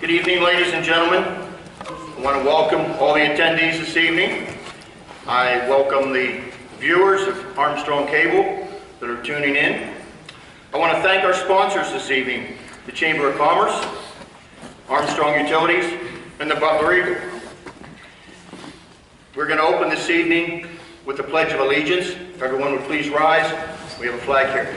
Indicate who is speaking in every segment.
Speaker 1: Good evening, ladies and gentlemen. I want to welcome all the attendees this evening. I welcome the viewers of Armstrong Cable that are tuning in. I want to thank our sponsors this evening, the Chamber of Commerce, Armstrong Utilities, and the Butler Eagle. We're going to open this evening with the Pledge of Allegiance. If everyone would please rise. We have a flag here.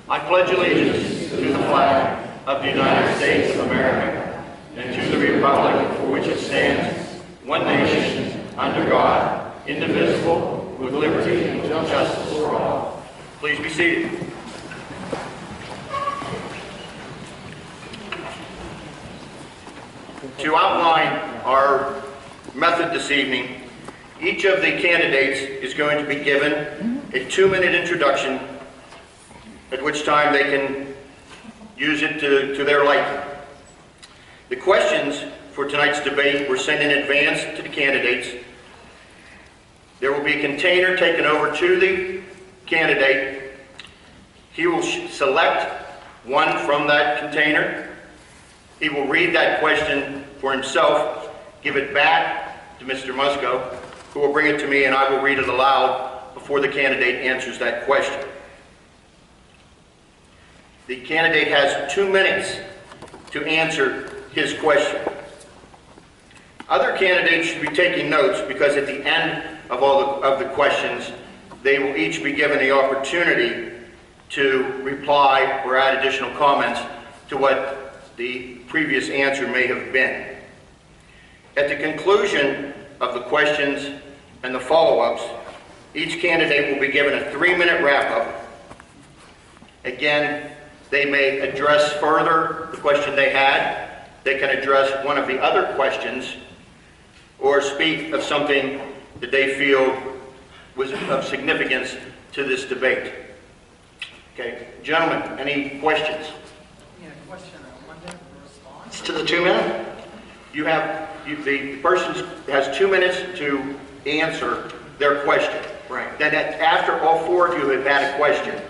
Speaker 1: I pledge allegiance to the flag of the United States of America and to the republic for which it stands, one nation, under God, indivisible, with liberty and justice for all. Please be seated. To outline our method this evening, each of the candidates is going to be given a 2-minute introduction, at which time they can use it to their liking. The questions for tonight's debate were sent in advance to the candidates. There will be a container taken over to the candidate. He will select one from that container. He will read that question for himself, give it back to Mr. Musco, who will bring it to me, and I will read it aloud before the candidate answers that question. The candidate has 2 minutes to answer his question. Other candidates should be taking notes, because at the end of all of the questions, they will each be given the opportunity to reply or add additional comments to what the previous answer may have been. At the conclusion of the questions and the follow-ups, each candidate will be given a 3-minute wrap-up. Again, they may address further the question they had. They can address one of the other questions or speak of something that they feel was of significance to this debate. Okay, gentlemen, any questions?
Speaker 2: Yeah, question. 1 minute for response.
Speaker 1: To the 2-minute? The person has 2 minutes to answer their question. Right. Then after all 4 of you have had a question,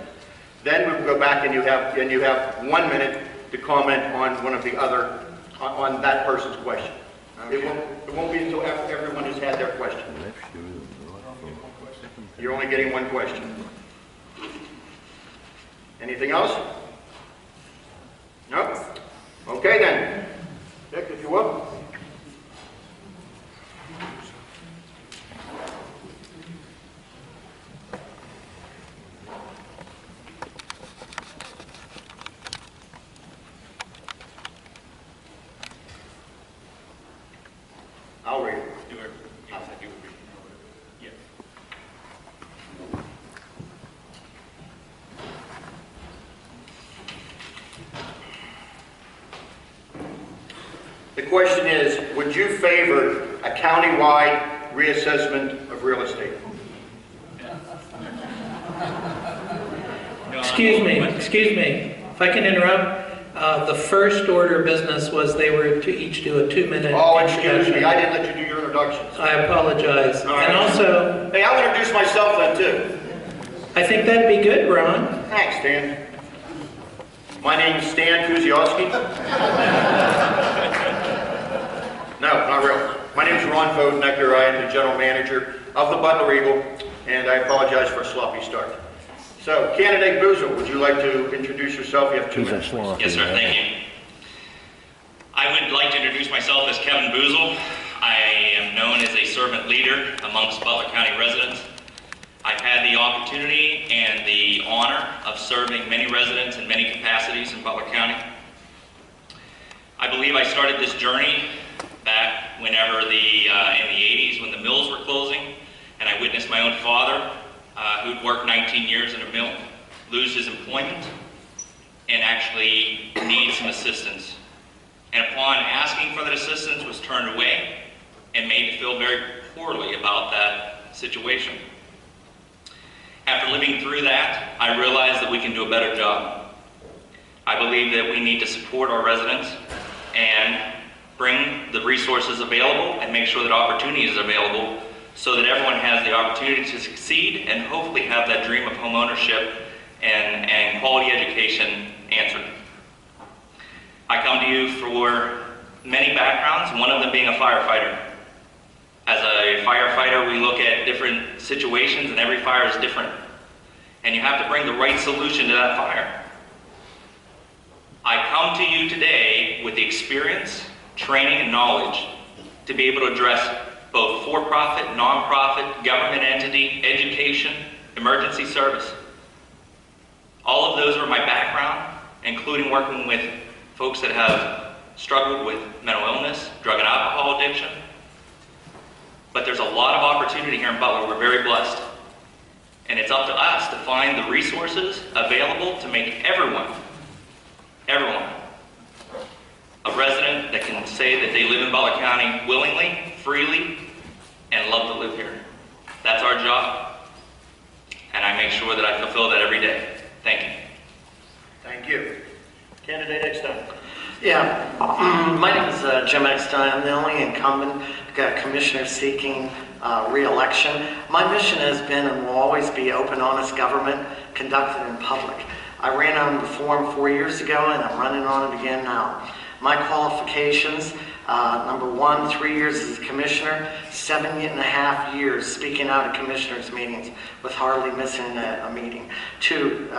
Speaker 1: then we will go back and you have 1 minute to comment on one of the other, on that person's question. Okay. It won't be until after everyone has had their question. You're only getting 1 question. Anything else? No? Okay then. Dick, if you will. I'll read it. Do it. Yes, I do read it. Yes. The question is, would you favor a county-wide reassessment of real estate?
Speaker 2: Excuse me, if I can interrupt. The first order of business was they were to each do a 2-minute
Speaker 1: Oh, excuse me, I didn't let you do your introductions.
Speaker 2: I apologize.
Speaker 1: Right.
Speaker 2: And also,
Speaker 1: hey, I'll introduce myself then too.
Speaker 2: I think that'd be good, Ron.
Speaker 1: Thanks, Stan. My name is Stan Kuziowski. No, not really. My name is Ron Vodenecker. I am the general manager of the Butler Eagle, and I apologize for a sloppy start. So, candidate Boozle, would you like to introduce yourself? You have 2 minutes.
Speaker 3: Yes, sir. Thank you. I would like to introduce myself as Kevin Boozle. I am known as a servant leader amongst Butler County residents. I've had the opportunity and the honor of serving many residents in many capacities in Butler County. I believe I started this journey back whenever in the 80s when the mills were closing, and I witnessed my own father, who'd worked 19 years in a mill, lose his employment and actually need some assistance. And upon asking for that assistance, was turned away and made to feel very poorly about that situation. After living through that, I realized that we can do a better job. I believe that we need to support our residents and bring the resources available and make sure that opportunity is available so that everyone has the opportunity to succeed and hopefully have that dream of home ownership and quality education answered. I come to you for many backgrounds, one of them being a firefighter. As a firefighter, we look at different situations, and every fire is different. And you have to bring the right solution to that fire. I come to you today with the experience, training, and knowledge to be able to address both for-profit, nonprofit, government entity, education, emergency service. All of those are my background, including working with folks that have struggled with mental illness, drug and alcohol addiction. But there's a lot of opportunity here in Butler. We're very blessed. And it's up to us to find the resources available to make everyone, a resident that can say that they live in Butler County willingly, freely, and love to live here. That's our job. And I make sure that I fulfill that every day. Thank you.
Speaker 1: Thank you. Candidate Eckstein.
Speaker 4: Yeah, my name is Jim Eckstein. I'm the only incumbent commissioner seeking re-election. My mission has been and will always be open, honest government conducted in public. I ran on reform 4 years ago, and I'm running on it again now. My qualifications, number one, 3 years as a commissioner, 7.5 years speaking out at commissioners' meetings with hardly missing a meeting. Two,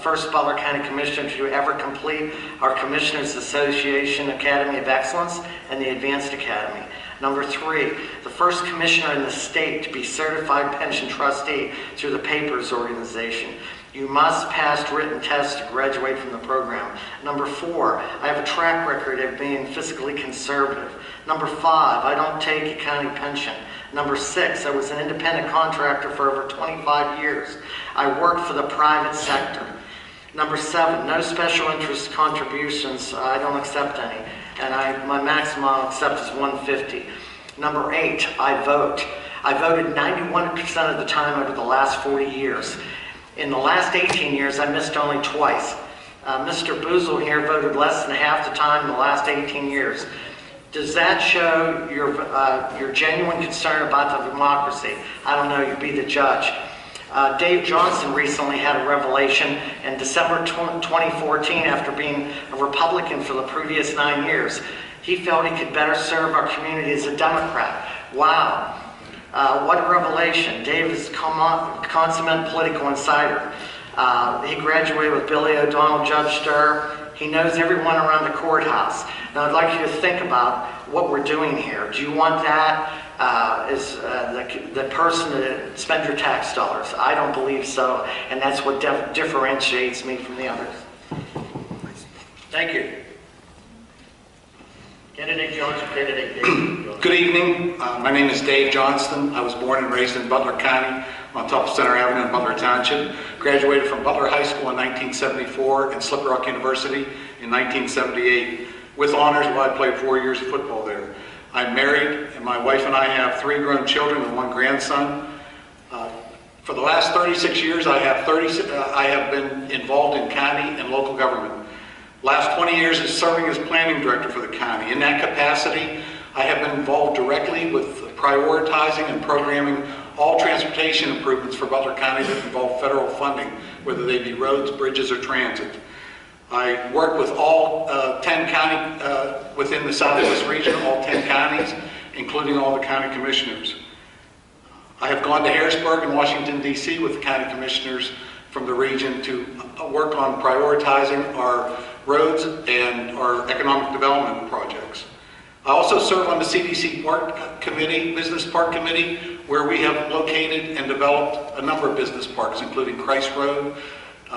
Speaker 4: first Butler County Commissioner to ever complete our Commissioners Association Academy of Excellence and the Advanced Academy. Number three, the first commissioner in the state to be certified pension trustee through the PAPERS organization. You must pass written tests to graduate from the program. Number four, I have a track record of being fiscally conservative. Number five, I don't take a county pension. Number six, I was an independent contractor for over 25 years. I worked for the private sector. Number seven, no special interest contributions. I don't accept any. And my maximum I'll accept is 150. Number eight, I vote. I voted 91% of the time over the last 40 years. In the last 18 years, I missed only twice. Mr. Boozle here voted less than half the time in the last 18 years. Does that show your genuine concern about the democracy? I don't know, you be the judge. Dave Johnson recently had a revelation in December 2014 after being a Republican for the previous 9 years. He felt he could better serve our community as a Democrat. Wow. What a revelation. Dave is a consummate political insider. He graduated with Billy O'Donnell, Judge Stir. He knows everyone around the courthouse. Now I'd like you to think about what we're doing here. Do you want that as the person to spend your tax dollars? I don't believe so, and that's what differentiates me from the others.
Speaker 1: Thank you. Candidate Johnson, candidate David.
Speaker 5: Good evening. My name is Dave Johnston. I was born and raised in Butler County on top of Center Avenue in Butler Township. Graduated from Butler High School in 1974 and Slippery Rock University in 1978. With honors, while I played 4 years of football there. I'm married, and my wife and I have 3 grown children and 1 grandson. For the last 36 years, I have been involved in county and local government. Last 20 years is serving as planning director for the county. In that capacity, I have been involved directly with prioritizing and programming all transportation improvements for Butler County that involve federal funding, whether they be roads, bridges, or transit. I work with all 10 county, within the Southwest region, all 10 counties, including all the county commissioners. I have gone to Harrisburg and Washington, D.C. with the county commissioners from the region to work on prioritizing our roads and our economic development projects. I also serve on the CDC Park Committee, Business Park Committee, where we have located and developed a number of business parks, including Christ Road,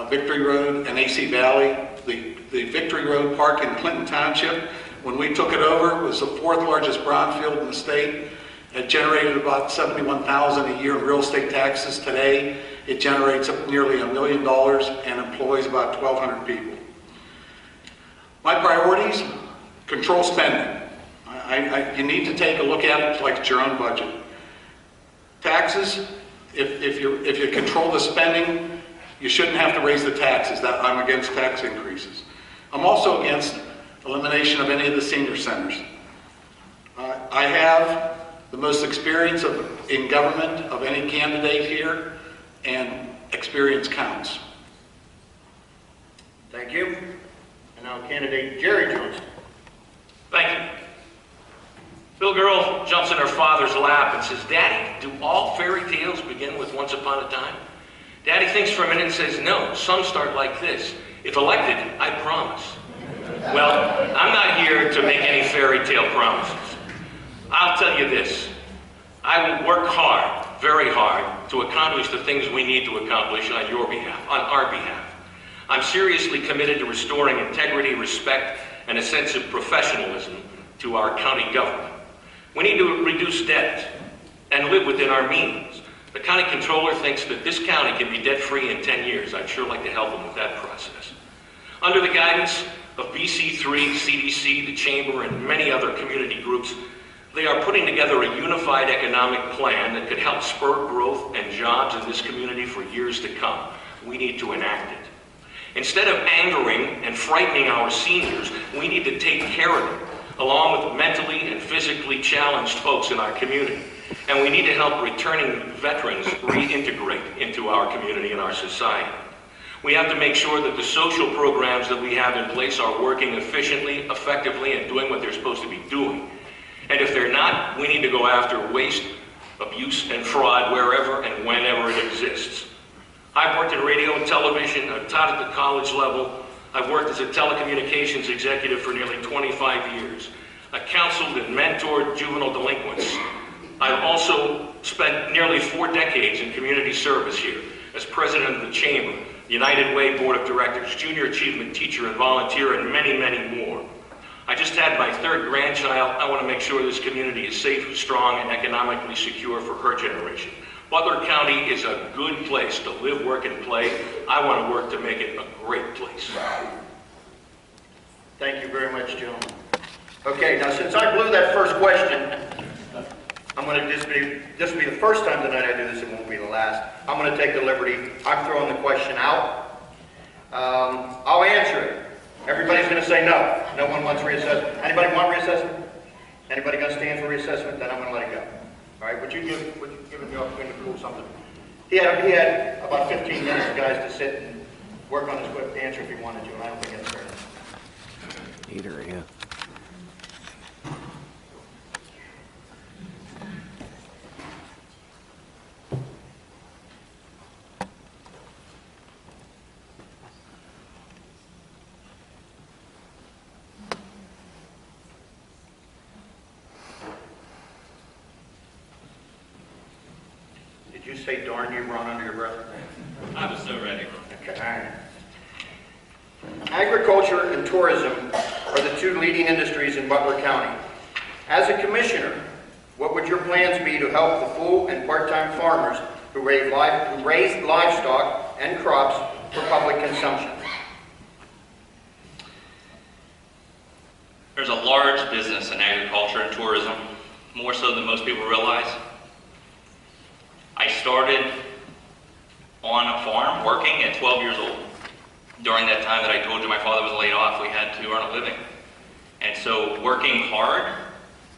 Speaker 5: Victory Road, and AC Valley. The Victory Road Park in Clinton Township, when we took it over, was the 4th largest brownfield in the state. It generated about $71,000 a year in real estate taxes. Today, it generates nearly $1 million and employs about 1,200 people. My priorities: control spending. You need to take a look at it like it's your own budget. Taxes, if you control the spending, you shouldn't have to raise the taxes. I'm against tax increases. I'm also against elimination of any of the senior centers. I have the most experience in government of any candidate here, and experience counts.
Speaker 1: Thank you. And now candidate Jerry Johnston.
Speaker 6: Thank you. Little girl jumps in her father's lap and says, "Daddy, do all fairy tales begin with once upon a time?" Daddy thinks for a minute and says, "No, some start like this. If elected, I promise." Well, I'm not here to make any fairy tale promises. I'll tell you this. I will work hard, very hard, to accomplish the things we need to accomplish on your behalf, on our behalf. I'm seriously committed to restoring integrity, respect, and a sense of professionalism to our county government. We need to reduce debt and live within our means. The county controller thinks that this county can be debt-free in 10 years. I'd sure like to help him with that process. Under the guidance of BC3, CDC, the Chamber, and many other community groups, they are putting together a unified economic plan that could help spur growth and jobs in this community for years to come. We need to enact it. Instead of angering and frightening our seniors, we need to take care of them, along with mentally and physically challenged folks in our community. And we need to help returning veterans reintegrate into our community and our society. We have to make sure that the social programs that we have in place are working efficiently, effectively, and doing what they're supposed to be doing. And if they're not, we need to go after waste, abuse, and fraud wherever and whenever it exists. I've worked in radio and television, I've taught at the college level, I've worked as a telecommunications executive for nearly 25 years. I counseled and mentored juvenile delinquents. I've also spent nearly 4 decades in community service here as president of the Chamber, the United Way Board of Directors, junior achievement teacher and volunteer, and many, many more. I just had my 3rd grandchild. I want to make sure this community is safe, strong, and economically secure for her generation. Butler County is a good place to live, work, and play. I want to work to make it a great place.
Speaker 1: Thank you very much, gentlemen. Okay, now since I blew that first question, I'm going to this will be the first time tonight I do this, it won't be the last. I'm going to take the liberty, I'm throwing the question out. I'll answer it. Everybody's going to say no. No one wants reassessment. Anybody want reassessment? Anybody going to stand for reassessment? Then I'm going to let it go. All right, would you give him the opportunity to pull something? He had about 15 minutes, guys, to sit and work on his answer if he wanted to, and I don't think that's fair enough.
Speaker 7: Either, yeah.
Speaker 1: Did you say darn you, Ron, under your breath?
Speaker 3: I was so ready.
Speaker 1: Okay, all right. Agriculture and tourism are the 2 leading industries in Butler County. As a commissioner, what would your plans be to help the full and part-time farmers who raise livestock and crops for public consumption?
Speaker 3: There's a large business in agriculture and tourism, more so than most people realize. I started on a farm working at 12 years old. During that time that I told you my father was laid off, we had to earn a living. And so working hard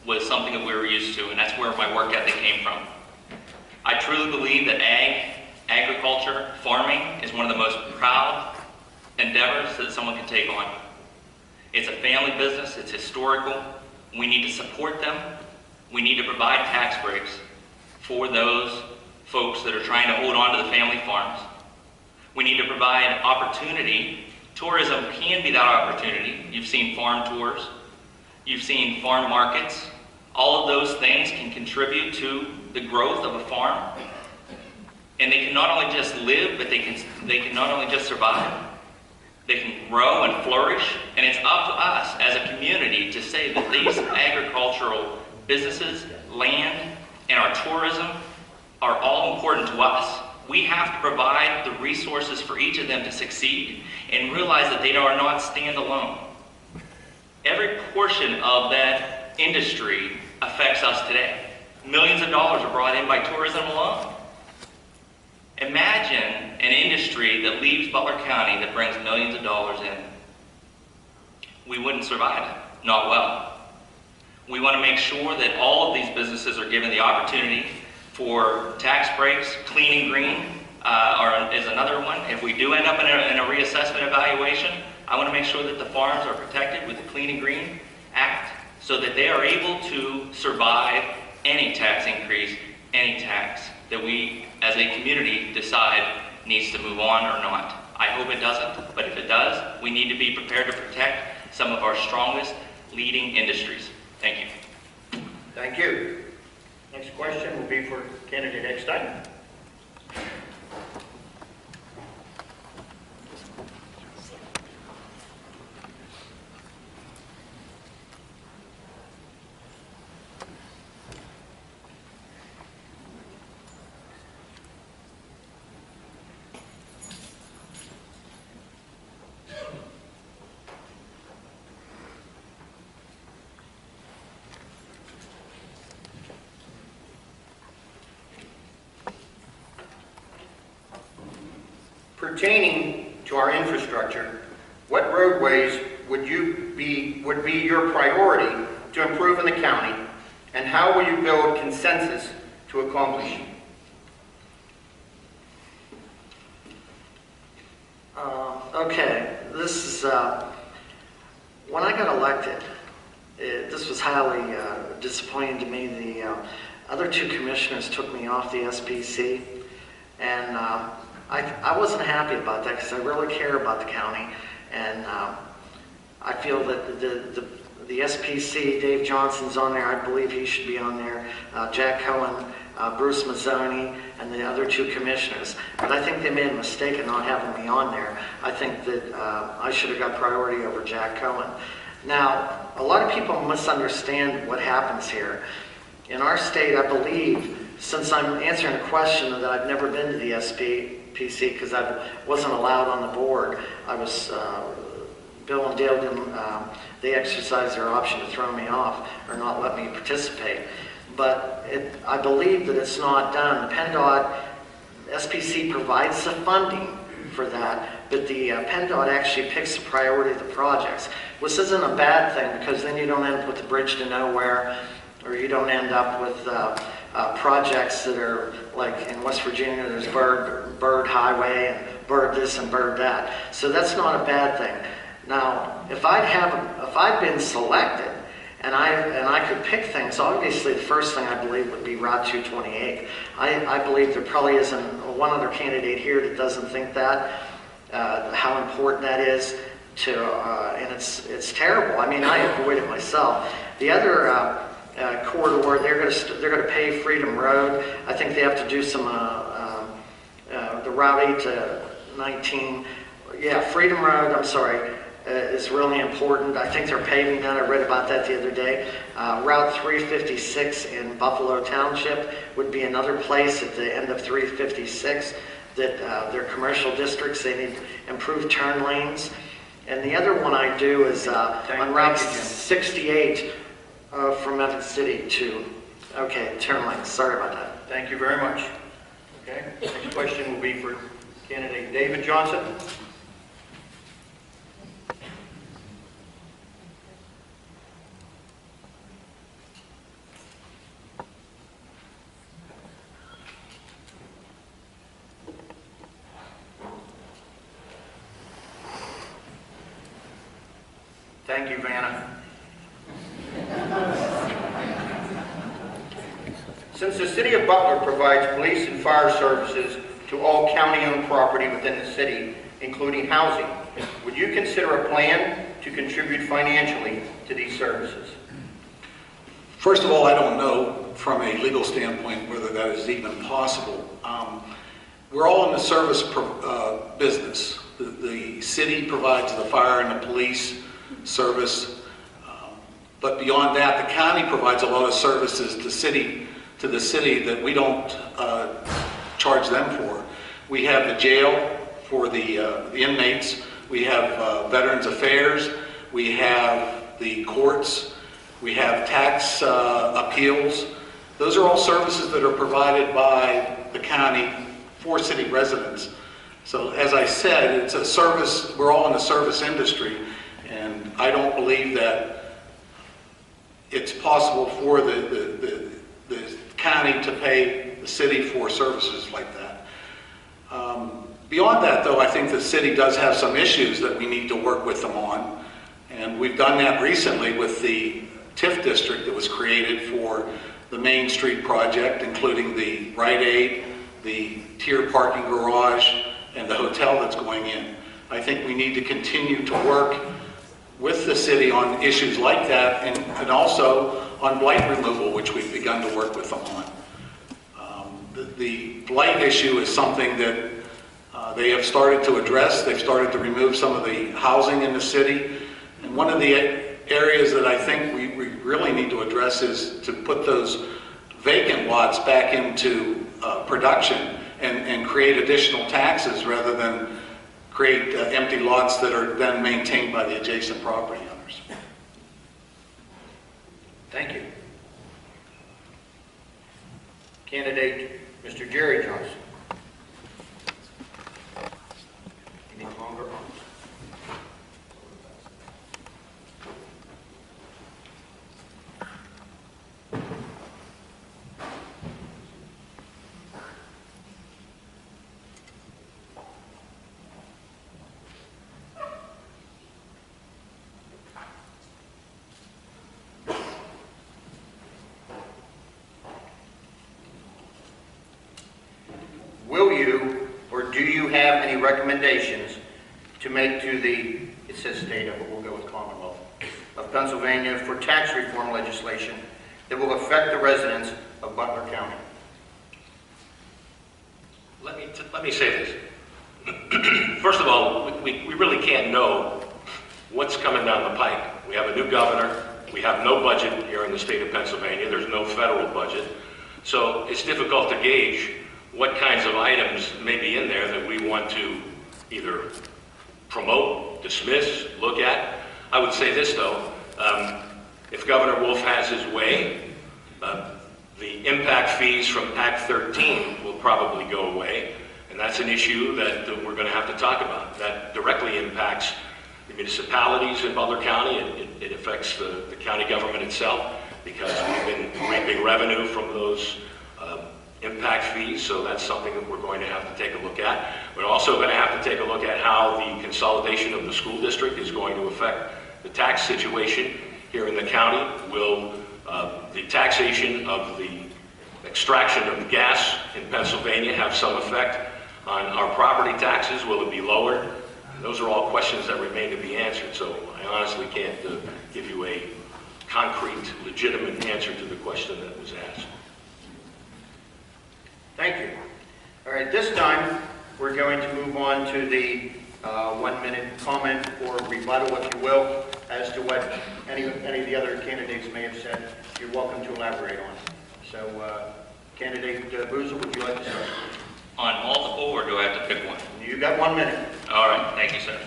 Speaker 3: was something that we were used to, and that's where my work ethic came from. I truly believe that agriculture, farming is one of the most proud endeavors that someone can take on. It's a family business, it's historical. We need to support them. We need to provide tax breaks for those folks that are trying to hold on to the family farms. We need to provide opportunity. Tourism can be that opportunity. You've seen farm tours. You've seen farm markets. All of those things can contribute to the growth of a farm. And they can not only just live, but they can not only just survive. They can grow and flourish. And it's up to us as a community to say that these agricultural businesses, land, and our tourism are all important to us. We have to provide the resources for each of them to succeed and realize that they are not standalone. Every portion of that industry affects us today. Millions of dollars are brought in by tourism alone. Imagine an industry that leaves Butler County that brings millions of dollars in. We wouldn't survive it, not well. We want to make sure that all of these businesses are given the opportunity for tax breaks, clean and green, is another one. If we do end up in a reassessment evaluation, I want to make sure that the farms are protected with the Clean and Green Act so that they are able to survive any tax increase, any tax that we as a community decide needs to move on or not. I hope it doesn't, but if it does, we need to be prepared to protect some of our strongest leading industries. Thank you.
Speaker 1: Thank you. Next question will be for candidate Eckstein. Pertaining to our infrastructure, what roadways would be your priority to improve in the county, and how will you build consensus to accomplish?
Speaker 4: Okay, this is, when I got elected, this was highly disappointing to me. The other two commissioners took me off the SPC, and I wasn't happy about that because I really care about the county, and I feel that the SPC, Dave Johnson's on there. I believe he should be on there. Jack Cohen, Bruce Mazzoni, and the other two commissioners. But I think they made a mistake in not having me on there. I think that I should have got priority over Jack Cohen. Now, a lot of people misunderstand what happens here. In our state, I believe, since I'm answering a question that I've never been to the SPC because I wasn't allowed on the board, I was, Bill and Dale didn't, they exercised their option to throw me off or not let me participate. But I believe that it's not done. The PennDOT, SPC provides the funding for that, but the PennDOT actually picks the priority of the projects, which isn't a bad thing because then you don't end up with the bridge to nowhere, or you don't end up with projects that are like in West Virginia, there's Bird Highway and Bird this and Bird that. So that's not a bad thing. Now, if I'd been selected and I could pick things, obviously the first thing I believe would be Route 228. I believe there probably isn't one other candidate here that doesn't think that, how important that is to, and it's terrible. I mean, I avoid it myself. The other corridor, they're going to pave Freedom Road. I think they have to do some the Route 8 to 19. Yeah, Freedom Road. I'm sorry. Is really important. I think they're paving that. I read about that the other day. Route 356 in Buffalo Township would be another place at the end of 356 that their commercial districts, they need improved turn lanes. And the other one I do is on Route 68 from Memphis City to, okay, turn lanes. Sorry about that.
Speaker 1: Thank you very much. Okay, next question will be for candidate David Johnson. Thank you, Vanna. Since the city of Butler provides police and fire services to all county-owned property within the city, including housing, would you consider a plan to contribute financially to these services?
Speaker 5: First of all, I don't know from a legal standpoint whether that is even possible. We're all in the service business. The city provides the fire and the police service, but beyond that, the county provides a lot of services to the city that we don't charge them for. We have the jail for the inmates. We have Veterans Affairs. We have the courts. We have tax appeals. Those are all services that are provided by the county for city residents. So as I said, it's a service, we're all in the service industry, and I don't believe that it's possible for the county to pay the city for services like that. Beyond that, though, I think the city does have some issues that we need to work with them on. And we've done that recently with the TIF district that was created for the Main Street project, including the Rite Aid, the tier parking garage, and the hotel that's going in. I think we need to continue to work with the city on issues like that, and also on blight removal, which we've begun to work with them on. The blight issue is something that they have started to address. They've started to remove some of the housing in the city. And one of the areas that I think we really need to address is to put those vacant lots back into production and create additional taxes rather than create empty lots that are then maintained by the adjacent property owners.
Speaker 1: Thank you. Candidate Mr. Jerry Johnson. Any longer on? Will you, or do you have any recommendations to make to the, it says state of, but we'll go with Commonwealth, of Pennsylvania for tax reform legislation that will affect the residents of Butler County?
Speaker 6: Let me say this. First of all, we really can't know what's coming down the pike. We have a new governor. We have no budget here in the state of Pennsylvania. There's no federal budget. So it's difficult to gauge what kinds of items may be in there that we want to either promote, dismiss, look at. I would say this, though. If Governor Wolf has his way, the impact fees from Act 13 will probably go away, and that's an issue that we're going to have to talk about. That directly impacts the municipalities in Butler County. It affects the county government itself because we've been reaping revenue from those impact fees, so that's something that we're going to have to take a look at. We're also going to have to take a look at how the consolidation of the school district is going to affect the tax situation here in the county. Will the taxation of the extraction of gas in Pennsylvania have some effect on our property taxes? Will it be lowered? Those are all questions that remain to be answered, so I honestly can't give you a concrete, legitimate answer to the question that was asked.
Speaker 1: Thank you. All right, this time we're going to move on to the 1-minute comment or rebuttal, if you will, as to what any of the other candidates may have said. You're welcome to elaborate on. So, Candidate Boozle, would you like to start?
Speaker 3: On multiple, or do I have to pick one?
Speaker 1: You got 1 minute.
Speaker 3: All right, thank you, sir.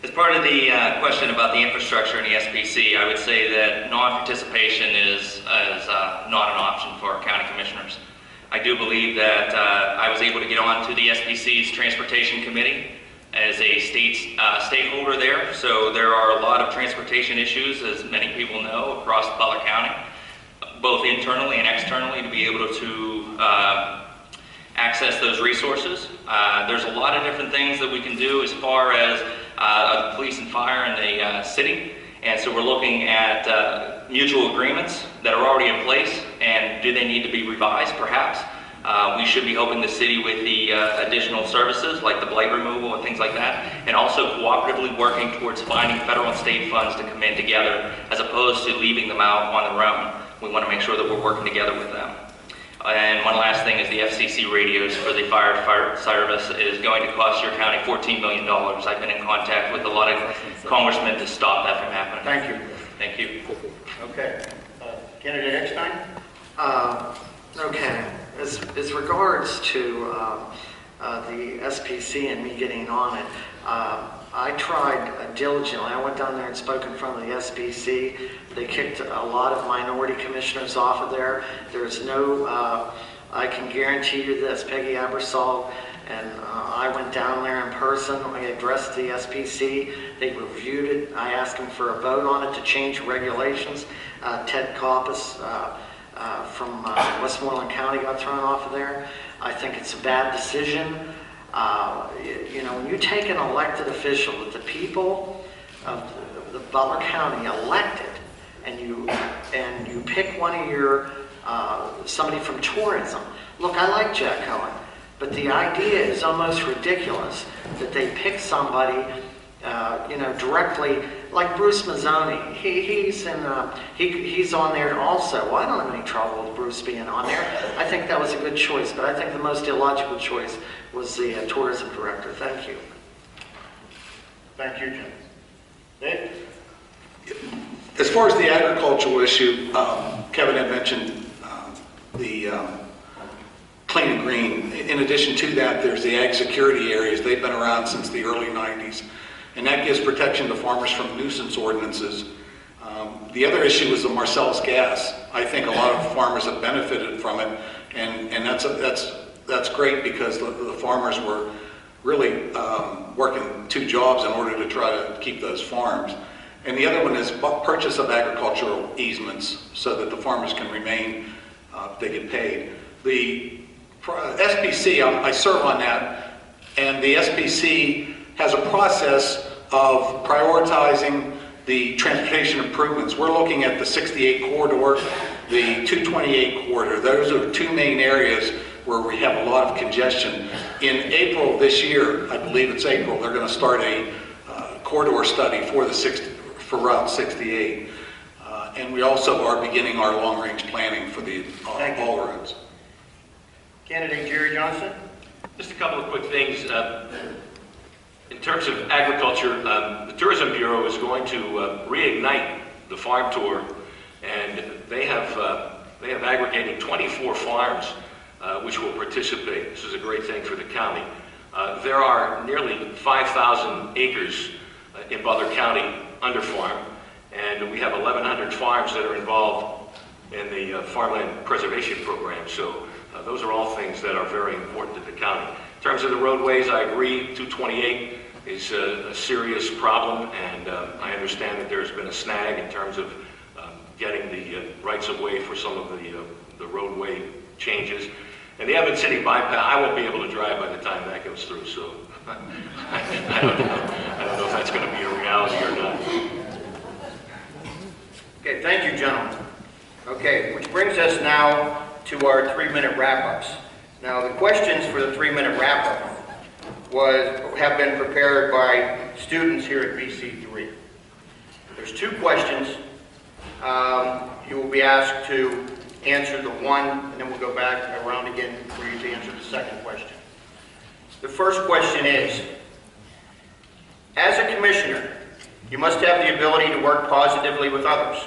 Speaker 3: As part of the question about the infrastructure in the SPC, I would say that non-participation is not an option for our county commissioners. I do believe that I was able to get on to the SPC's Transportation Committee as a stakeholder there. So there are a lot of transportation issues, as many people know, across Butler County, both internally and externally, to be able to access those resources. There's a lot of different things that we can do as far as police and fire in the city. And so we're looking at mutual agreements that are already in place, and do they need to be revised, perhaps? We should be helping the city with the additional services like the blight removal and things like that, and also cooperatively working towards finding federal and state funds to come in together as opposed to leaving them out on their own. We want to make sure that we're working together with them. And one last thing is the FCC radios for the fire service is going to cost your county $14 million. I've been in contact with a lot of congressmen to stop that from happening.
Speaker 1: Thank you.
Speaker 3: Thank you.
Speaker 1: Okay. Candidate Eckstein?
Speaker 4: Okay. As regards to the SPC and me getting on it, I tried diligently. I went down there and spoke in front of the SPC. They kicked a lot of minority commissioners off of there. There's no, I can guarantee you this, Peggy Abersol and I went down there in person. I addressed the SPC. They reviewed it. I asked them for a vote on it to change regulations. Ted Koppus from Westmoreland County got thrown off of there. I think it's a bad decision. You know, when you take an elected official that the people of the Butler County elected, and you pick one of your, somebody from tourism. Look, I like Jack Cohen, but the idea is almost ridiculous that they pick somebody, you know, directly, like Bruce Mazzoni. He's on there also. Well, I don't have any trouble with Bruce being on there. I think that was a good choice, but I think the most illogical choice was the tourism director. Thank you.
Speaker 1: Thank you, Jim. Dave?
Speaker 5: As far as the agricultural issue, Kevin had mentioned the clean and green. In addition to that, there's the ag security areas. They've been around since the early 90s, and that gives protection to farmers from nuisance ordinances. The other issue is the Marcellus gas. I think a lot of farmers have benefited from it, and that's great because the farmers were really working 2 jobs in order to try to keep those farms. And the other one is purchase of agricultural easements so that the farmers can remain, they get paid. The SPC, I serve on that, and the SPC has a process of prioritizing the transportation improvements. We're looking at the 68 corridor, the 228 corridor. Those are 2 main areas where we have a lot of congestion. In April this year, I believe it's April, they're going to start a corridor study for Route 68. And we also are beginning our long-range planning for the all roads.
Speaker 1: Candidate Jerry Johnson?
Speaker 6: Just a couple of quick things. In terms of agriculture, the Tourism Bureau is going to reignite the farm tour, and they have aggregated 24 farms which will participate. This is a great thing for the county. There are nearly 5,000 acres in Butler County under farm, and we have 1,100 farms that are involved in the farmland preservation program. So those are all things that are very important to the county. In terms of the roadways, I agree, 228 is a serious problem, and I understand that there's been a snag in terms of getting the rights of way for some of the roadway changes. And the Evans City bypass, I won't be able to drive by the time that goes through, so I don't know if that's going to be a reality or not.
Speaker 1: Okay, thank you, gentlemen. Okay, which brings us now to our 3-minute wrap-ups. Now, the questions for the 3-minute wrap-up have been prepared by students here at BC3. There's 2 questions. You will be asked to answer the one, and then we'll go back around again for you to answer the second question. The first question is, as a commissioner, you must have the ability to work positively with others.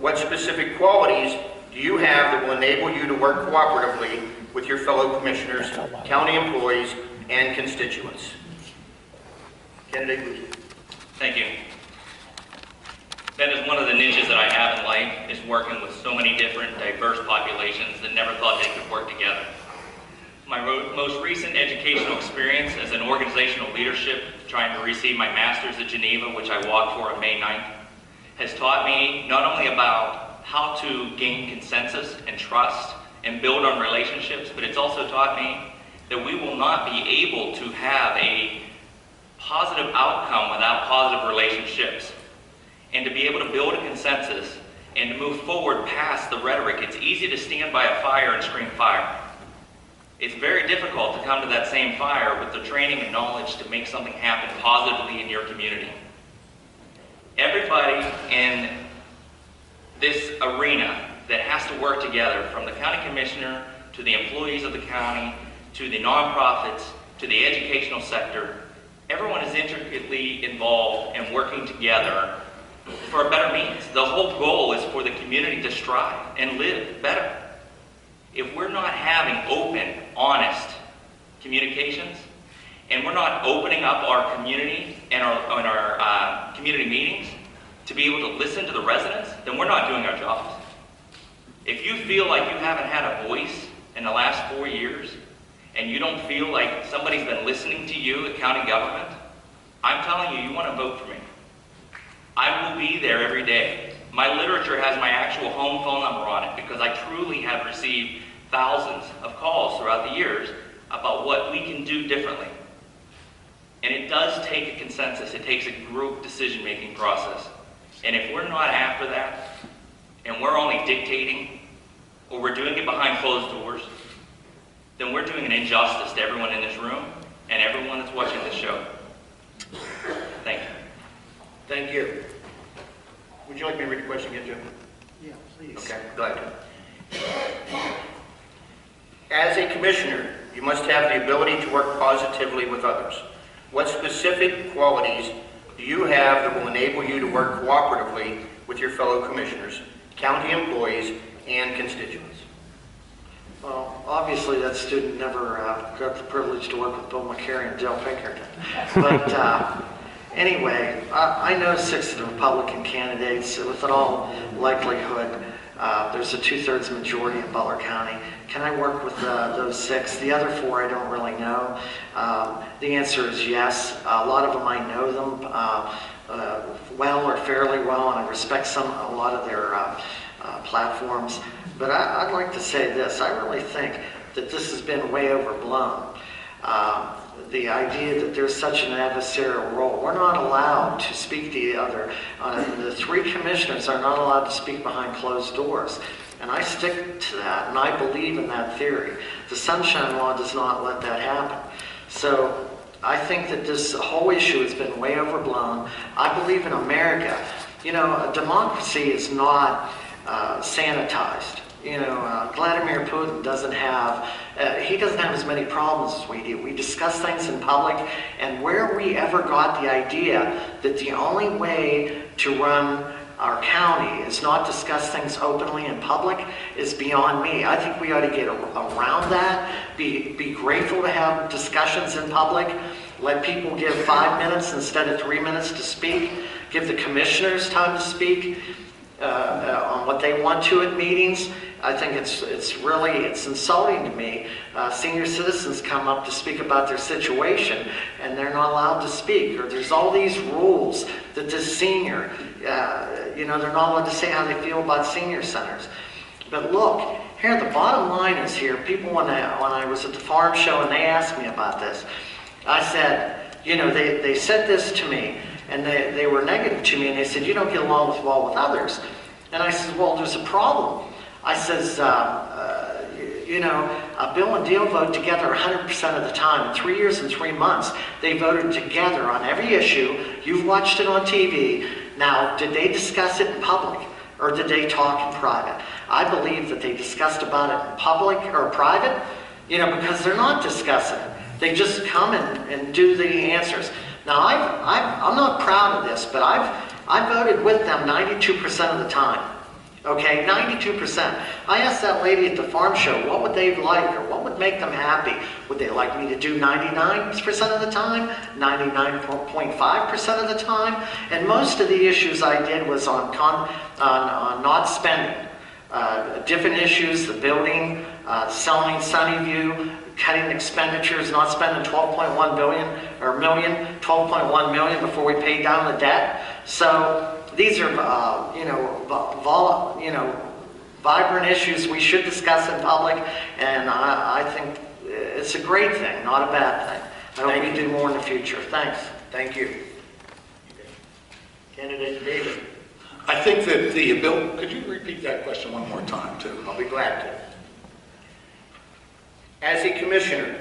Speaker 1: What specific qualities do you have that will enable you to work cooperatively with your fellow commissioners, county employees, and constituents? Candidate Booth.
Speaker 3: Thank you. That is one of the niches that I have in life, is working with so many different diverse populations that never thought they could work together. My most recent educational experience as an organizational leadership, trying to receive my master's at Geneva, which I walked for on May 9th, has taught me not only about how to gain consensus and trust and build on relationships, but it's also taught me that we will not be able to have a positive outcome without positive relationships. And to be able to build a consensus and to move forward past the rhetoric. It's easy to stand by a fire and scream fire. It's very difficult to come to that same fire with the training and knowledge to make something happen positively in your community. Everybody in this arena that has to work together, from the county commissioner to the employees of the county, to the nonprofits, to the educational sector, everyone is intricately involved and working together for a better means. The whole goal is for the community to strive and live better. If we're not having open, honest communications, and we're not opening up our community and our community meetings to be able to listen to the residents, then we're not doing our jobs. If you feel like you haven't had a voice in the last 4 years, and you don't feel like somebody's been listening to you at county government, I'm telling you, you want to vote for me. I will be there every day. My literature has my actual home phone number on it because I truly have received thousands of calls throughout the years about what we can do differently. And it does take a consensus. It takes a group decision-making process. And if we're not after that, and we're only dictating, or we're doing it behind closed doors, then we're doing an injustice to everyone in this room and everyone that's watching this show. Thank you.
Speaker 1: Thank you. Would you like me to read the question again, Jim?
Speaker 4: Yeah, please.
Speaker 1: Okay, glad to. As a commissioner, you must have the ability to work positively with others. What specific qualities do you have that will enable you to work cooperatively with your fellow commissioners, county employees, and constituents?
Speaker 4: Well, obviously that student never got the privilege to work with Bill McCary and Dale Pinkerton. But anyway, I know 6 of the Republican candidates. With all likelihood, there's a 2/3 majority in Butler County. Can I work with those 6? The other 4 I don't really know. The answer is yes. A lot of them I know them well or fairly well, and I respect a lot of their platforms. But I'd like to say this. I really think that this has been way overblown. The idea that there's such an adversarial role. We're not allowed to speak to the other. The 3 commissioners are not allowed to speak behind closed doors. And I stick to that, and I believe in that theory. The Sunshine Law does not let that happen. So I think that this whole issue has been way overblown. I believe in America. You know, a democracy is not sanitized. You know, Vladimir Putin doesn't have as many problems as we do. We discuss things in public, and where we ever got the idea that the only way to run our county is not discuss things openly in public is beyond me. I think we ought to get around that, be grateful to have discussions in public, let people give 5 minutes instead of 3 minutes to speak, give the commissioners time to speak on what they want to at meetings. I think it's insulting to me. Senior citizens come up to speak about their situation and they're not allowed to speak, or there's all these rules that this senior, they're not allowed to say how they feel about senior centers. But look, here the bottom line is here. People, when I was at the farm show and they asked me about this, I said, they said this to me, and they were negative to me, and they said, you don't get along well with others. And I said, well, there's a problem. I says, Bill and Dale vote together 100% of the time. In 3 years and 3 months, they voted together on every issue. You've watched it on TV. Now, did they discuss it in public, or did they talk in private? I believe that they discussed about it in public or private, because they're not discussing it. They just come and do the answers. Now, I'm not proud of this, but I voted with them 92% of the time. Okay, 92%. I asked that lady at the farm show, what would they like, or what would make them happy? Would they like me to do 99% of the time, 99.5% of the time? And most of the issues I did was on not spending. Different issues, the building, selling Sunnyview, cutting expenditures, not spending $12.1 million before we paid down the debt. So these are, vibrant issues we should discuss in public, and I think it's a great thing, not a bad thing. I hope we do more in the future. Thanks.
Speaker 1: Thank you. Candidate David.
Speaker 5: I think that Bill, could you repeat that question one more time, too?
Speaker 1: I'll be glad to. As a commissioner,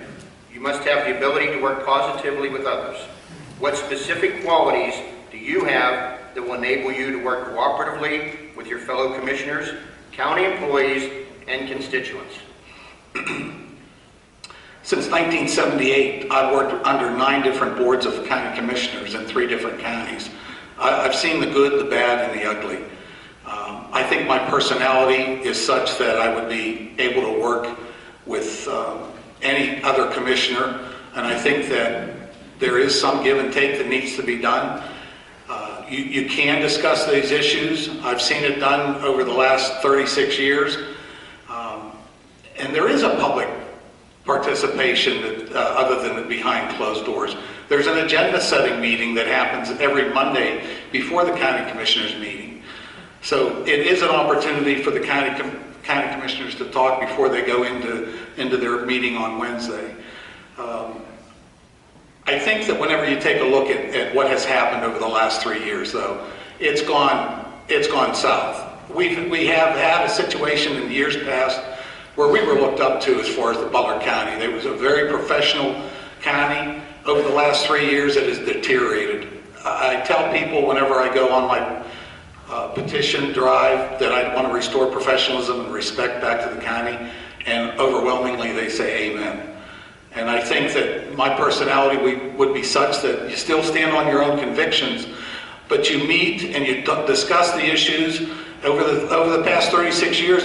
Speaker 1: you must have the ability to work positively with others. What specific qualities do you have that will enable you to work cooperatively with your fellow commissioners, county employees, and constituents?
Speaker 5: Since 1978, I've worked under 9 different boards of county commissioners in 3 different counties. I've seen the good, the bad, and the ugly. I think my personality is such that I would be able to work with any other commissioner, and I think that there is some give and take that needs to be done. You can discuss these issues. I've seen it done over the last 36 years, and there is a public participation that, other than behind closed doors. There's an agenda setting meeting that happens every Monday before the county commissioners meeting. So it is an opportunity for the county commissioners to talk before they go into their meeting on Wednesday. I think that whenever you take a look at what has happened over the last 3 years, though, it's gone south. We have had a situation in years past where we were looked up to as far as the Butler County. There was a very professional county. Over the last 3 years, it has deteriorated. I tell people whenever I go on my petition drive that I want to restore professionalism and respect back to the county, and overwhelmingly they say amen. And I think that my personality would be such that you still stand on your own convictions, but you meet and you discuss the issues. Over the past 36 years,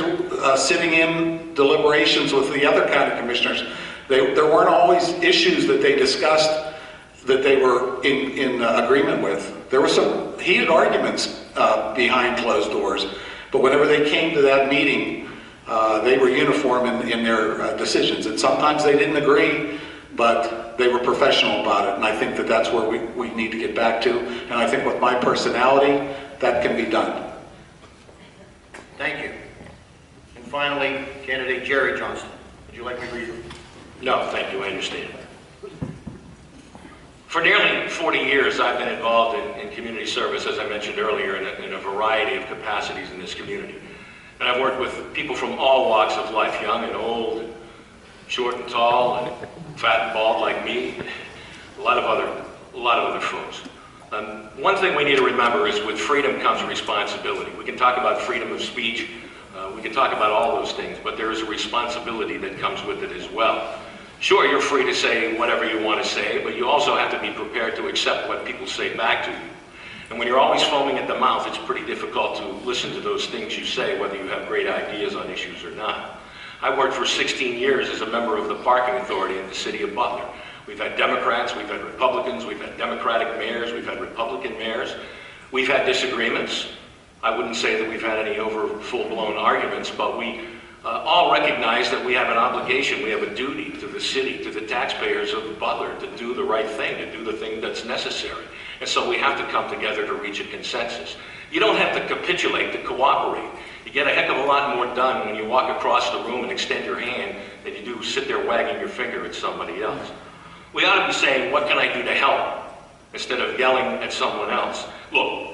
Speaker 5: sitting in deliberations with the other county commissioners, there weren't always issues that they discussed that they were in agreement with. There were some heated arguments behind closed doors, but whenever they came to that meeting, they were uniform in their decisions. And sometimes they didn't agree, but they were professional about it. And I think that that's where we need to get back to. And I think with my personality, that can be done.
Speaker 1: Thank you. And finally, candidate Jerry Johnston. Would you like me to read it?
Speaker 6: No, thank you, I understand. For nearly 40 years, I've been involved in community service, as I mentioned earlier, in a variety of capacities in this community. And I've worked with people from all walks of life, young and old, and short and tall, and fat and bald like me, a lot of other folks. One thing we need to remember is with freedom comes responsibility. We can talk about freedom of speech, we can talk about all those things, but there is a responsibility that comes with it as well. Sure, you're free to say whatever you want to say, but you also have to be prepared to accept what people say back to you. And when you're always foaming at the mouth, it's pretty difficult to listen to those things you say, whether you have great ideas on issues or not. I worked for 16 years as a member of the parking authority in the city of Butler. We've had Democrats, we've had Republicans, we've had Democratic mayors, we've had Republican mayors. We've had disagreements. I wouldn't say that we've had any over full-blown arguments, but we all recognize that we have an obligation, we have a duty to the city, to the taxpayers of Butler to do the right thing, to do the thing that's necessary. And so we have to come together to reach a consensus. You don't have to capitulate, to cooperate. You get a heck of a lot more done when you walk across the room and extend your hand than you do sit there wagging your finger at somebody else. We ought to be saying, what can I do to help, instead of yelling at someone else. Look,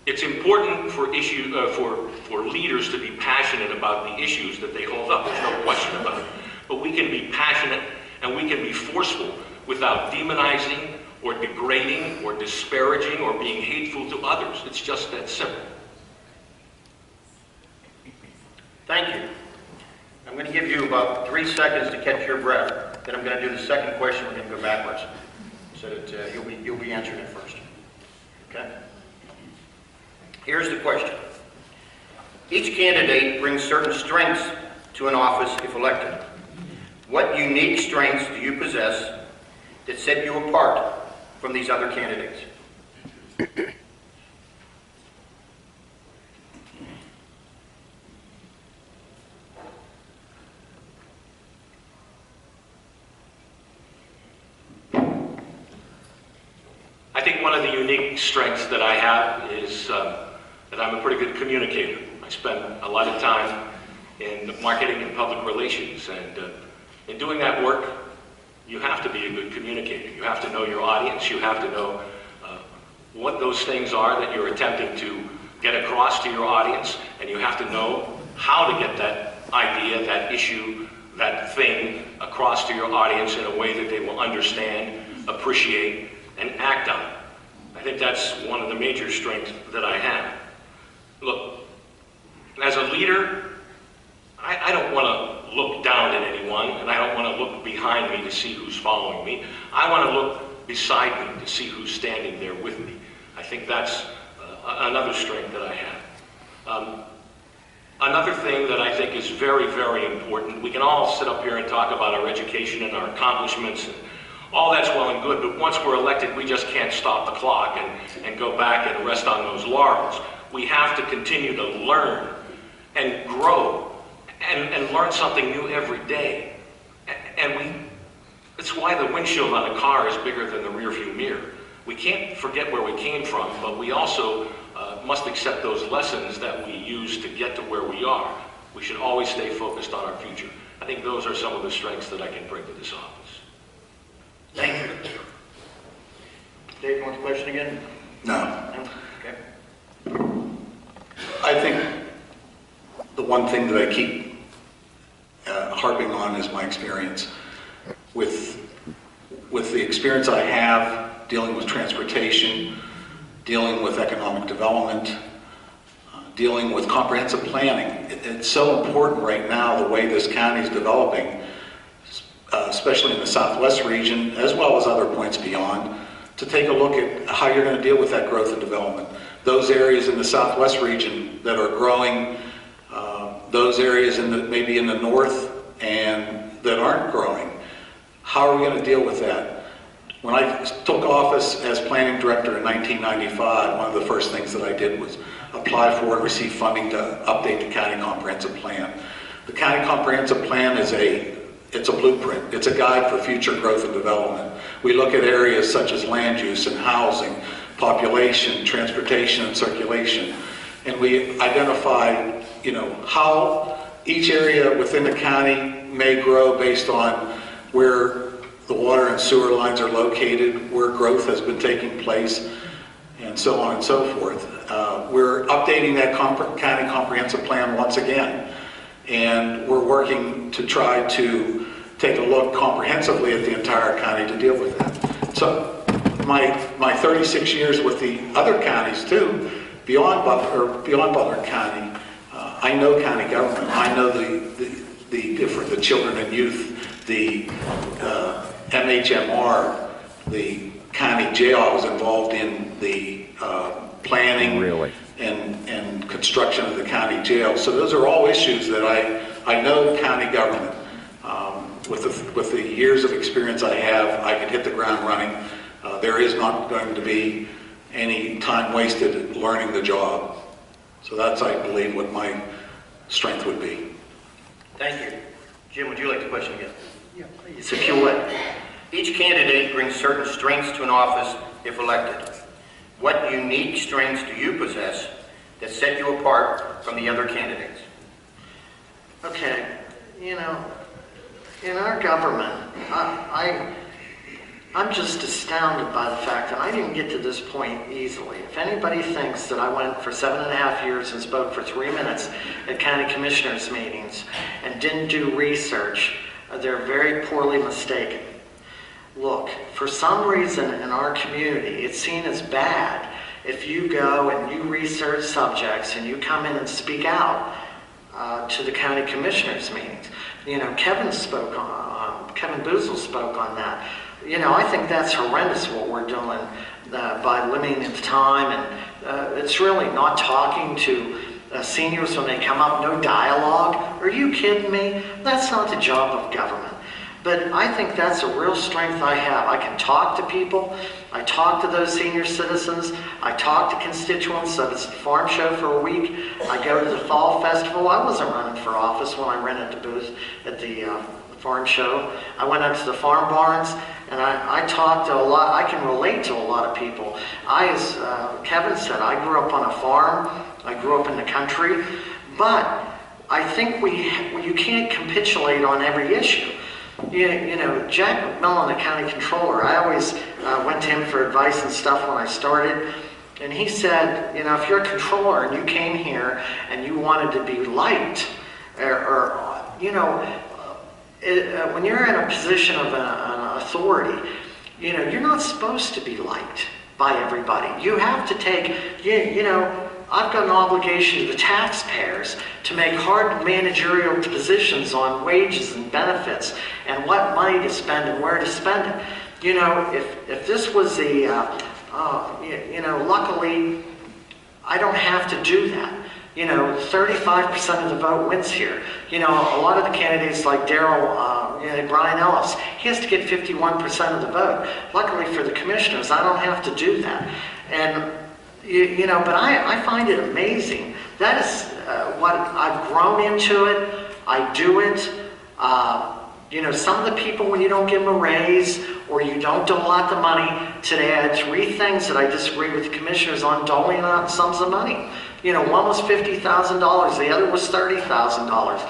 Speaker 6: it's important for leaders to be passionate about the issues that they hold up. There's no question about it. But we can be passionate and we can be forceful without demonizing or degrading or disparaging or being hateful to others. It's just that simple.
Speaker 1: Thank you. I'm going to give you about 3 seconds to catch your breath. Then I'm going to do the second question. We're going to go backwards so that you'll be answering it first. Okay? Here's the question. Each candidate brings certain strengths to an office if elected. What unique strengths do you possess that set you apart from these other candidates?
Speaker 6: I think one of the unique strengths that I have is that I'm a pretty good communicator. I spend a lot of time in marketing and public relations, and in doing that work, you have to be a good communicator. You have to know your audience. You have to know what those things are that you're attempting to get across to your audience, and you have to know how to get that idea, that issue, that thing across to your audience in a way that they will understand, appreciate, and act on. I think that's one of the major strengths that I have. Look, as a leader, I don't want to look down at anyone, and I don't want to look behind me to see who's following me. I want to look beside me to see who's standing there with me. I think that's another strength that I have. Another thing that I think is very, very important, we can all sit up here and talk about our education and our accomplishments, and all that's well and good, but once we're elected, we just can't stop the clock and go back and rest on those laurels. We have to continue to learn and grow and learn something new every day. It's why the windshield on a car is bigger than the rearview mirror. We can't forget where we came from, but we also must accept those lessons that we use to get to where we are. We should always stay focused on our future. I think those are some of the strengths that I can bring to this office.
Speaker 1: Thank you. Dave, you want the question again?
Speaker 5: No.
Speaker 1: No? Okay.
Speaker 5: I think the one thing that I keep harping on is my experience. With the experience I have dealing with transportation, dealing with economic development, dealing with comprehensive planning, it's so important right now the way this county is developing, especially in the southwest region, as well as other points beyond, to take a look at how you're going to deal with that growth and development. Those areas in the southwest region that are growing, those areas maybe in the north and that aren't growing, how are we going to deal with that? When I took office as planning director in 1995, one of the first things that I did was apply for and receive funding to update the county comprehensive plan. The county comprehensive plan is it's a blueprint. It's a guide for future growth and development. We look at areas such as land use and housing, population, transportation, and circulation, and we identify, how each area within the county may grow based on where the water and sewer lines are located, where growth has been taking place, and so on and so forth. We're updating that county comprehensive plan once again, and we're working to try to take a look comprehensively at the entire county to deal with that. So my 36 years with the other counties too, beyond Butler County, I know county government. I know the children and youth, the MHMR, the county jail. I was involved in the planning and construction of the county jail. So those are all issues that I know county government. With the years of experience I have, I could hit the ground running. There is not going to be any time wasted learning the job. So that's, I believe, what my strength would be.
Speaker 1: Thank you. Jim, would you like the question again?
Speaker 4: Yeah, please.
Speaker 1: So if you would. Each candidate brings certain strengths to an office if elected. What unique strengths do you possess that set you apart from the other candidates?
Speaker 4: Okay, in our government, I'm just astounded by the fact that I didn't get to this point easily. If anybody thinks that I went for 7.5 years and spoke for 3 minutes at county commissioners meetings and didn't do research, they're very poorly mistaken. Look, for some reason in our community, it's seen as bad if you go and you research subjects and you come in and speak out to the county commissioners meetings. Kevin Boozle spoke on that. I think that's horrendous what we're doing by limiting the time, and it's really not talking to seniors when they come up, no dialogue. Are you kidding me? That's not the job of government. But I think that's a real strength I have. I can talk to people. I talk to those senior citizens. I talk to constituents. I was at the farm show for a week. I go to the fall festival. I wasn't running for office when I rented the booth at the farm show. I went up to the farm barns, and I talked to a lot. I can relate to a lot of people. As Kevin said, I grew up on a farm. I grew up in the country. But I think you can't capitulate on every issue. Jack McMillan, the county controller, I always went to him for advice and stuff when I started. And he said, if you're a controller and you came here and you wanted to be liked, when you're in a position of an authority, you're not supposed to be liked by everybody. You have to take, I've got an obligation to the taxpayers to make hard managerial positions on wages and benefits and what money to spend and where to spend it. If this was luckily, I don't have to do that. 35% of the vote wins here. A lot of the candidates like Brian Ellis, he has to get 51% of the vote. Luckily for the commissioners, I don't have to do that. And but I find it amazing. That is what I've grown into it. I do it. Some of the people, when you don't give them a raise or you don't dole out the money, today I had 3 things that I disagree with the commissioners on doling out sums of money. One was $50,000, the other was $30,000.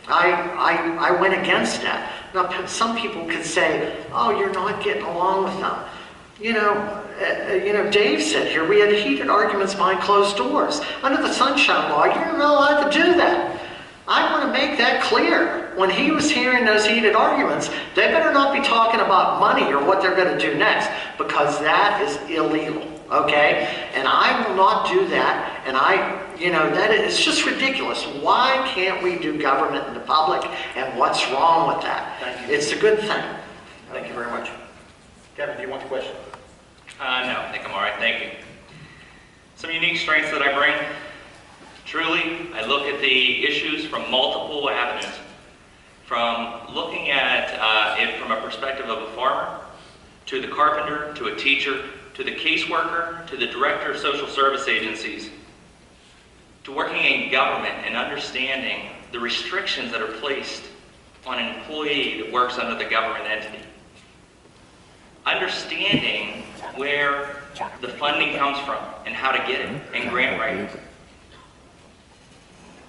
Speaker 4: I went against that Now, some people could say, oh, you're not getting along with them. Dave said here, we had heated arguments behind closed doors. Under the Sunshine Law, you're not allowed to do that. I want to make that clear. When he was hearing those heated arguments, they better not be talking about money or what they're going to do next, because that is illegal, okay? And I will not do that, and it's just ridiculous. Why can't we do government in the public, and what's wrong with that?
Speaker 1: Thank you.
Speaker 4: It's a good thing.
Speaker 1: Thank you very much. Kevin, do you want the question?
Speaker 3: No, I think I'm all right, thank you. Some unique strengths that I bring. Truly, I look at the issues from multiple avenues. From looking at it from a perspective of a farmer, to the carpenter, to a teacher, to the caseworker, to the director of social service agencies, to working in government and understanding the restrictions that are placed on an employee that works under the government entity. Understanding where the funding comes from and how to get it, and grant writing.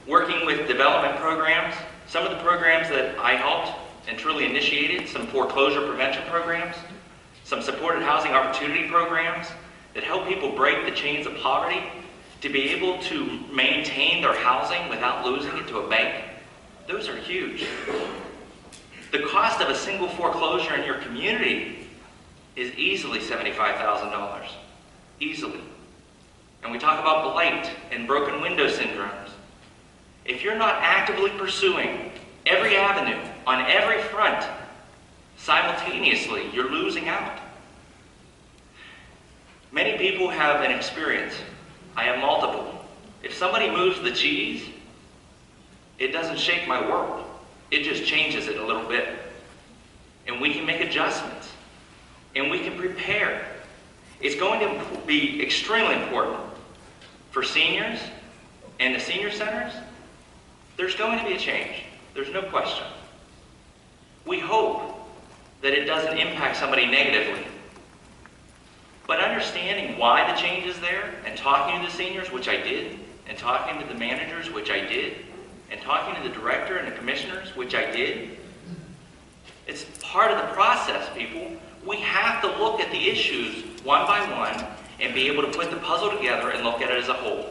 Speaker 3: Working with development programs, some of the programs that I helped and truly initiated, some foreclosure prevention programs, some supported housing opportunity programs that help people break the chains of poverty to be able to maintain their housing without losing it to a bank. Those are huge. The cost of a single foreclosure in your community is easily $75,000, easily. And we talk about blight and broken window syndromes. If you're not actively pursuing every avenue on every front simultaneously, you're losing out. Many people have an experience. I have multiple. If somebody moves the cheese, it doesn't shake my world. It just changes it a little bit. And we can make adjustments. And we can prepare. It's going to be extremely important for seniors and the senior centers. There's going to be a change. There's no question. We hope that it doesn't impact somebody negatively. But understanding why the change is there, and talking to the seniors, which I did, and talking to the managers, which I did, and talking to the director and the commissioners, which I did, it's part of the process, people. We have to look at the issues one by one and be able to put the puzzle together and look at it as a whole.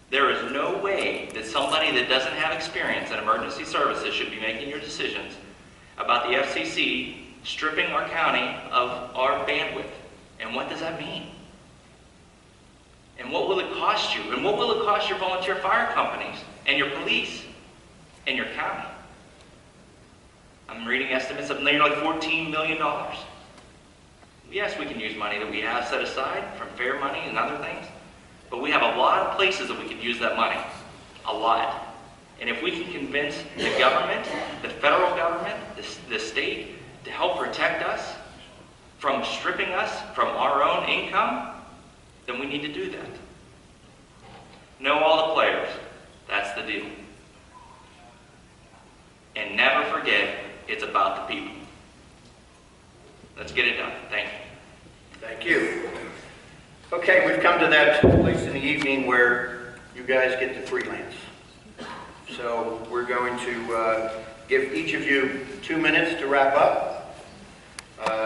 Speaker 3: There is no way that somebody that doesn't have experience in emergency services should be making your decisions about the FCC stripping our county of our bandwidth. And what does that mean? And what will it cost you? And what will it cost your volunteer fire companies and your police and your county? I'm reading estimates of nearly $14 million. Yes, we can use money that we have set aside from fair money and other things, but we have a lot of places that we could use that money. A lot. And if we can convince the government, the federal government, the state, to help protect us from stripping us from our own income, then we need to do that. Know all the players. That's the deal. And never forget, it's about the people. Let's get it done. Thank you.
Speaker 1: Thank you. Okay, we've come to that place in the evening where you guys get to freelance. So we're going to give each of you 2 minutes to wrap up.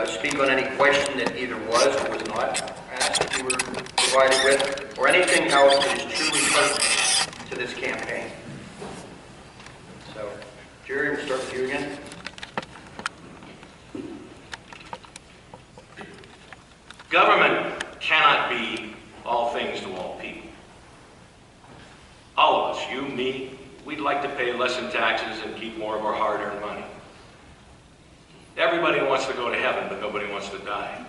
Speaker 1: Speak on any question that either was or was not asked that you were provided with, or anything else that is truly pertinent to this campaign. So, Jerry, we'll start with you again.
Speaker 6: Government cannot be all things to all people. All of us, you, me, we'd like to pay less in taxes and keep more of our hard-earned money. Everybody wants to go to heaven, but nobody wants to die.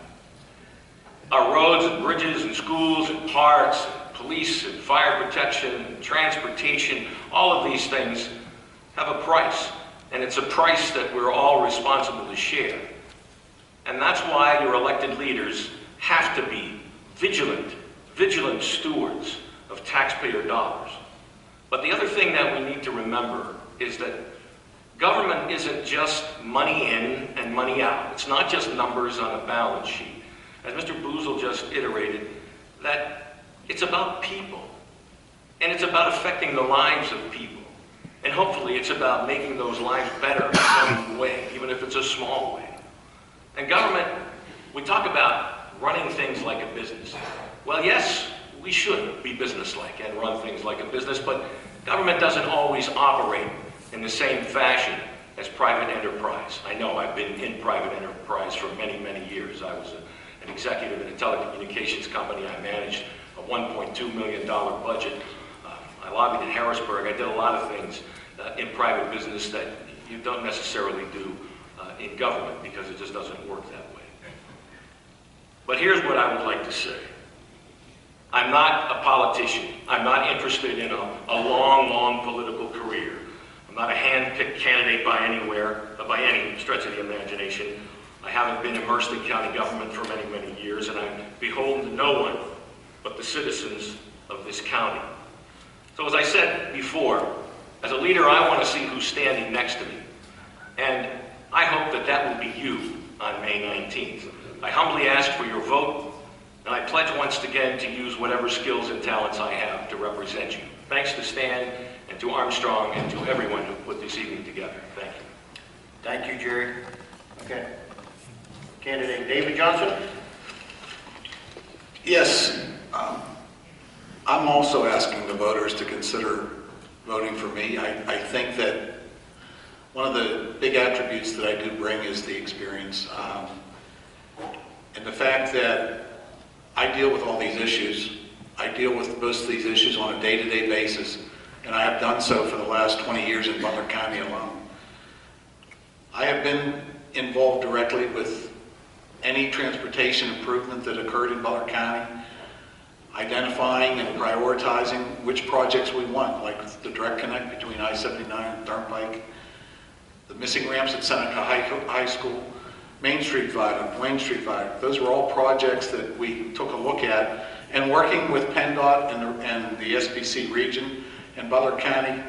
Speaker 6: Our roads and bridges and schools and parks, and police and fire protection and transportation, all of these things have a price. And it's a price that we're all responsible to share. And that's why your elected leaders have to be vigilant stewards of taxpayer dollars. But the other thing that we need to remember is that government isn't just money in and money out. It's not just numbers on a balance sheet. As Mr. Boozle just iterated, that it's about people. And it's about affecting the lives of people. And hopefully it's about making those lives better in some way, even if it's a small way. And government, we talk about running things like a business. Well, yes, we should be businesslike and run things like a business, but government doesn't always operate in the same fashion as private enterprise. I know I've been in private enterprise for many, many years. I was an executive in a telecommunications company. I managed a $1.2 million budget. I lobbied in Harrisburg. I did a lot of things in private business that you don't necessarily do in government because it just doesn't work that way. But here's what I would like to say. I'm not a politician. I'm not interested in a long, long political career. I'm not a hand-picked candidate by any stretch of the imagination. I haven't been immersed in county government for many, many years, and I'm beholden to no one but the citizens of this county. So as I said before, as a leader, I want to see who's standing next to me. And I hope that that will be you on May 19th. I humbly ask for your vote, and I pledge once again to use whatever skills and talents I have to represent you. Thanks to Stan and to Armstrong and to everyone who put this evening together. Thank you.
Speaker 1: Thank you, Jerry. Okay. Candidate David Johnson?
Speaker 5: Yes, I'm also asking the voters to consider voting for me. I think that one of the big attributes that I do bring is the experience. And the fact that I deal with all these issues. I deal with most of these issues on a day-to-day basis, and I have done so for the last 20 years in Butler County alone. I have been involved directly with any transportation improvement that occurred in Butler County, identifying and prioritizing which projects we want, like the direct connect between I-79 and Turnpike, the missing ramps at Seneca High School, Main Street Viaduct, Wayne Street Viaduct. Those were all projects that we took a look at, and working with PennDOT and the SBC region and Butler County,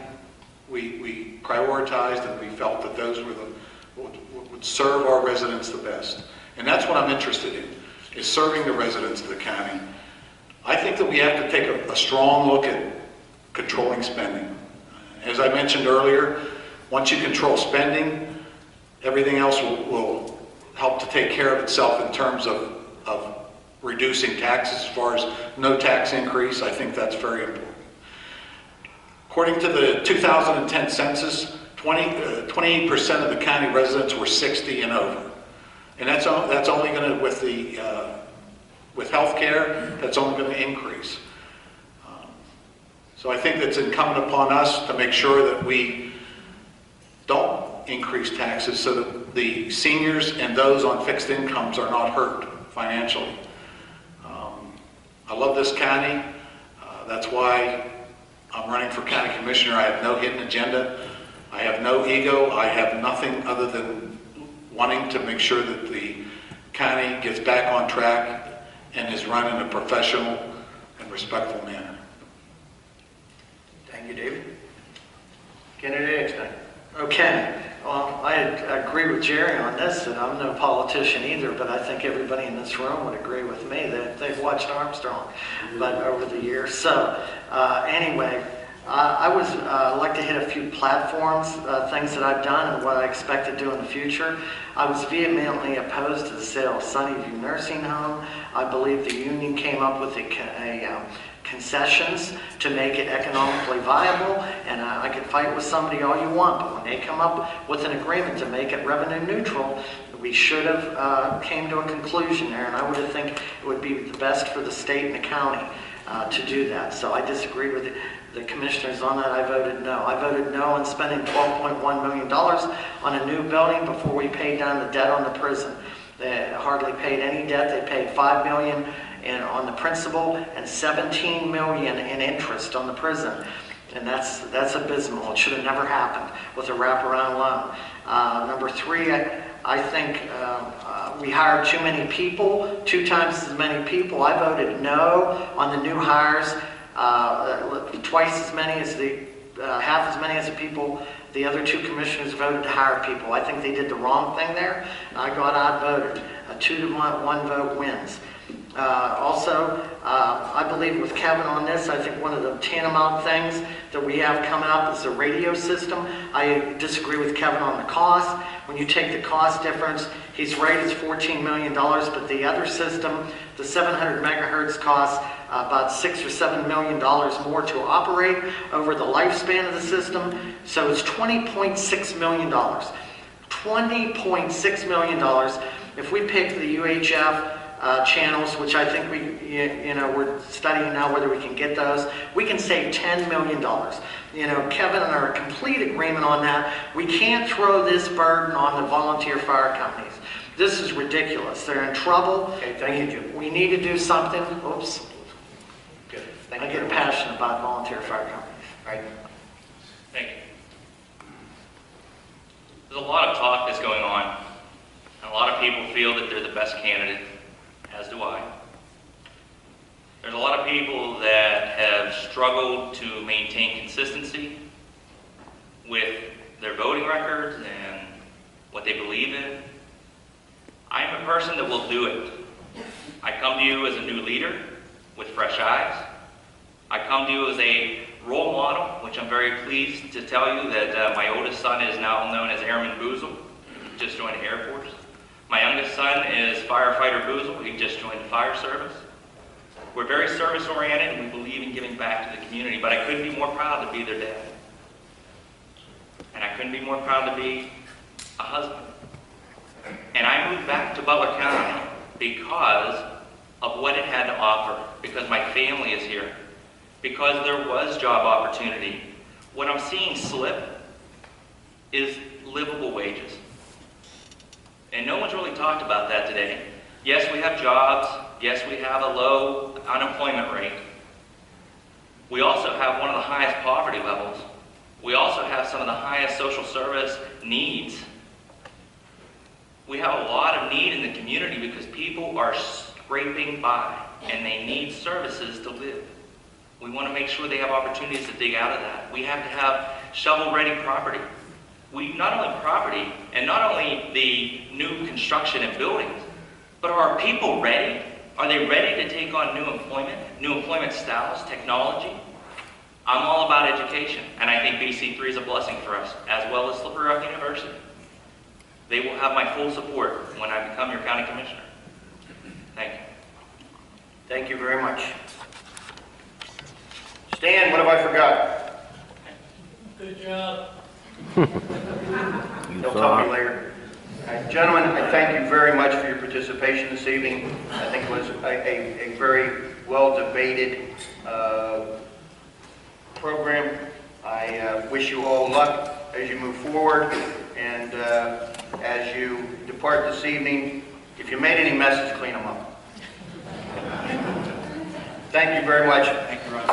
Speaker 5: we prioritized, and we felt that those were would serve our residents the best. And that's what I'm interested in, is serving the residents of the county. I think that we have to take a strong look at controlling spending. As I mentioned earlier, once you control spending, everything else will help to take care of itself in terms of reducing taxes. As far as no tax increase, I think that's very important. According to the 2010 census, 28% of the county residents were 60 and over. And that's only going to, with health care, that's only going to increase. So I think that's incumbent upon us to make sure that we don't increase taxes so that the seniors and those on fixed incomes are not hurt financially. I love this county. That's why I'm running for county commissioner. I have no hidden agenda. I have no ego. I have nothing other than wanting to make sure that the county gets back on track and is run in a professional and respectful manner.
Speaker 1: Thank you, David. Candidate Eckstein.
Speaker 4: Okay, well, I agree with Jerry on this, and I'm no politician either, but I think everybody in this room would agree with me that they've watched Armstrong but over the years. So anyway, I would like to hit a few platforms, things that I've done and what I expect to do in the future. I was vehemently opposed to the sale of Sunnyview Nursing Home. I believe the union came up with a concessions to make it economically viable, and I could fight with somebody all you want, but when they come up with an agreement to make it revenue neutral, we should have came to a conclusion there, and I would think it would be the best for the state and the county to do that. So I disagree with the commissioners on that. I voted no. I voted no on spending $12.1 million on a new building before we paid down the debt on the prison. They hardly paid any debt. They paid $5 million on the principal and $17 million in interest on the prison. And that's abysmal. It should have never happened with a wraparound loan. Number three, I think we hired too many people, 2 times as many people. I voted no on the new hires, twice as many as half as many as the people. The other 2 commissioners voted to hire people. I think they did the wrong thing there. I got outvoted. A 2-to-1 vote wins. Also, I believe with Kevin on this, I think one of the tantamount things that we have coming up is the radio system. I disagree with Kevin on the cost. When you take the cost difference, he's right, it's $14 million, but the other system, the 700 megahertz costs about $6 or $7 million more to operate over the lifespan of the system. So it's $20.6 million. $20.6 million. If we pick the UHF channels, which I think we're studying now whether we can get those, we can save $10 million. Kevin and I are in complete agreement on that. We can't throw this burden on the volunteer fire companies. This is ridiculous. They're in trouble.
Speaker 1: Okay, thank you, Jim.
Speaker 4: We need to do something. Oops.
Speaker 1: Good.
Speaker 4: I
Speaker 1: Thank
Speaker 4: get
Speaker 1: you.
Speaker 4: passionate about volunteer fire companies.
Speaker 1: All right.
Speaker 3: Thank you. There's a lot of talk that's going on, and a lot of people feel that they're the best candidate, as do I. There's a lot of people that have struggled to maintain consistency with their voting records and what they believe in. I'm a person that will do it. I come to you as a new leader with fresh eyes. I come to you as a role model, which I'm very pleased to tell you that my oldest son is now known as Airman Boozle. He just joined the Air Force. My youngest son is Firefighter Boozle. He just joined the fire service. We're very service oriented and we believe in giving back to the community, but I couldn't be more proud to be their dad. And I couldn't be more proud to be a husband. And I moved back to Butler County because of what it had to offer, because my family is here, because there was job opportunity. What I'm seeing slip is livable wages. And no one's really talked about that today. Yes, we have jobs. Yes, we have a low unemployment rate. We also have one of the highest poverty levels. We also have some of the highest social service needs. We have a lot of need in the community because people are scraping by and they need services to live. We want to make sure they have opportunities to dig out of that. We have to have shovel-ready property. We not only property and not only the new construction and buildings, but are our people ready? Are they ready to take on new employment styles, technology? I'm all about education, and I think BC3 is a blessing for us, as well as Slippery Rock University. They will have my full support when I become your county commissioner. Thank you.
Speaker 1: Thank you very much. Stan, what have I forgotten?
Speaker 2: Good job.
Speaker 1: They'll tell me later. All right, gentlemen, I thank you very much for your participation this evening. I think it was a very well-debated program. I wish you all luck as you move forward, and as you depart this evening, if you made any messes, clean them up. Thank you very much.
Speaker 5: Thank you, Ron.